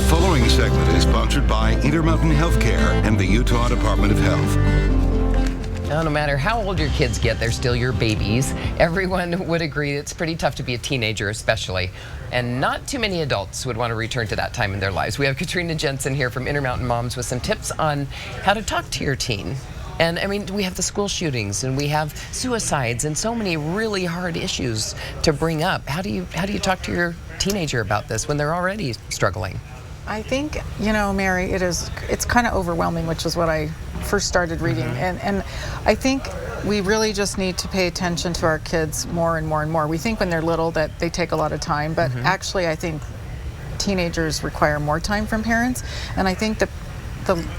The following segment is sponsored by Intermountain Healthcare and the Utah Department of Health. Now, no matter how old your kids get, they're still your babies. Everyone would agree it's pretty tough to be a teenager, especially. And not too many adults would want to return to that time in their lives. We have Katrina Jensen here from Intermountain Moms with some tips on how to talk to your teen. And I mean, we have the school shootings and we have suicides and so many really hard issues to bring up. How do you talk to your teenager about this when they're already struggling? I think, you know, Mary, it's kind of overwhelming, which is what I first started reading. And I think we really just need to pay attention to our kids more and more and more. We think when they're little that they take a lot of time, but actually I think teenagers require more time from parents. And I think the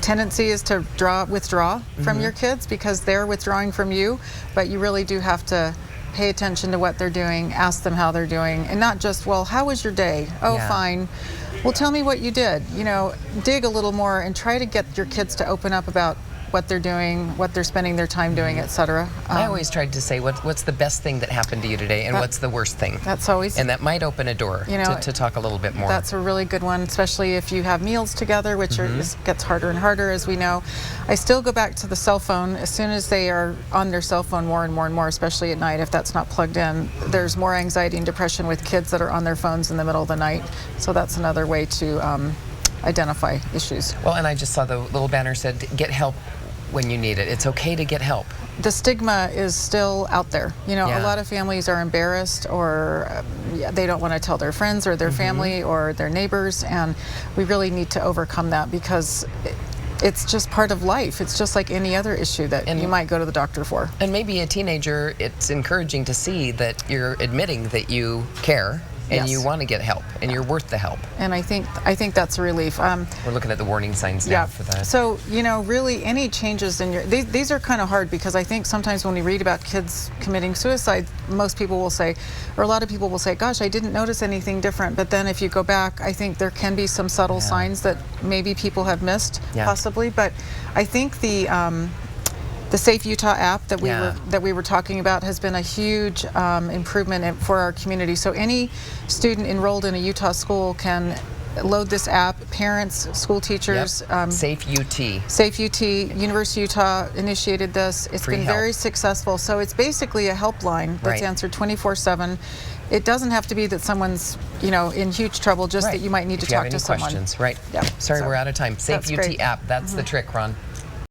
tendency is to withdraw from your kids because they're withdrawing from you, but you really do have to pay attention to what they're doing, ask them how they're doing, and not just, well, how was your day? Oh, fine. Well, tell me what you did. You know, dig a little more and try to get your kids to open up about what they're doing, what they're spending their time doing, etc. I always tried to say, what's the best thing that happened to you today, and what's the worst thing? That's always... And that might open a door, you know, to talk a little bit more. That's a really good one, especially if you have meals together, which gets harder and harder, as we know. I still go back to the cell phone. As soon as they are on their cell phone more and more and more, especially at night, if that's not plugged in, there's more anxiety and depression with kids that are on their phones in the middle of the night. So that's another way to identify issues. Well, and I just saw the little banner said, get help when you need it. It's okay to get help. The stigma is still out there. You know, a lot of families are embarrassed or they don't want to tell their friends or their family or their neighbors, and we really need to overcome that because it's just part of life. It's just like any other issue that you might go to the doctor for. And maybe a teenager, it's encouraging to see that you're admitting that you care and you want to get help, and you're worth the help. And I think that's a relief. We're looking at the warning signs now for that. So, you know, really any changes in your... These are kind of hard because I think sometimes when we read about kids committing suicide, most people will say, or a lot of people will say, gosh, I didn't notice anything different. But then if you go back, I think there can be some subtle signs that maybe people have missed, possibly. But I think the Safe Utah app that we were talking about has been a huge improvement for our community. So any student enrolled in a Utah school can load this app. Parents, school teachers. Safe UT. Safe UT. University of Utah initiated this. It's been very successful. So it's basically a helpline that's answered 24/7. It doesn't have to be that someone's, you know, in huge trouble, just that you might need to talk to someone. Questions, right? Sorry, we're out of time. Safe UT app. That's the trick, Ron.